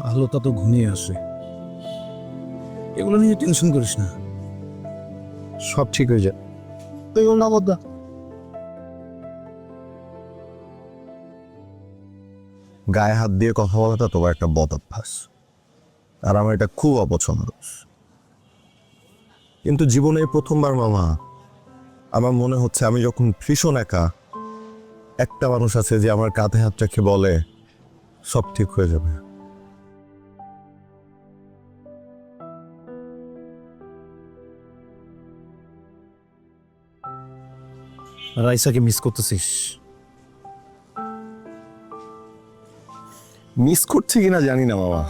আলোটা তো ঘনিয়ে আসে, এগুলো নিয়ে টেনশন করিস না, সব ঠিক হয়ে যায়। তুই না বদ্দা, গায়ে হাত দিয়ে কথা বলাটা তোমার একটা বদ অভ্যাস, আর আমার এটা খুব অপছন্দ। কিন্তু জীবনে প্রথমবার মামা আমার মনে হচ্ছে আমি যখন ভীষণ একা, একটা মানুষ আছে যে আমার কাঁধে হাত রেখে বলে সব ঠিক হয়ে যাবে। রাইসাকে মিস করতেছিস? মিস করছি কিনা জানি না মামা,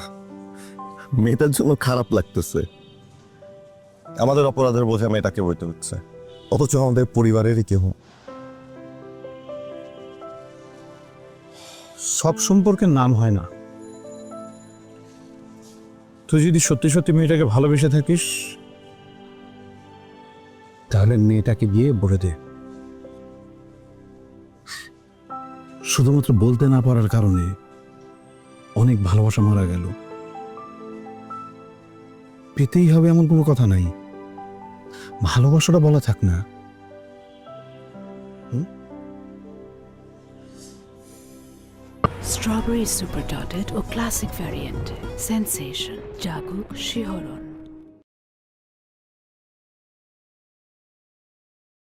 মেয়েটার জন্য খারাপ লাগতেছে। আমাদের অপরাধের বোঝা মেয়েটাকে বইতে হচ্ছে, অথচ আমাদের পরিবারেরই কেউ। সব সম্পর্কের নাম হয় না। তুই যদি সত্যি সত্যি মেয়েটাকে ভালোবেসে থাকিস, তাহলে মেয়েটাকে গিয়ে বলে দে। শুধুমাত্র বলতে না পারার কারণে অনেক ভালোবাসা মারা গেল। পেতেই হবে এমন কোনো কথা নাই, ভালোবাসাটা বলা থাক না। স্ট্রবেরি সুপার ডটেড ও ক্লাসিক ভ্যারিয়েন্টে সেন্সেশন জাগুক শিহরণ।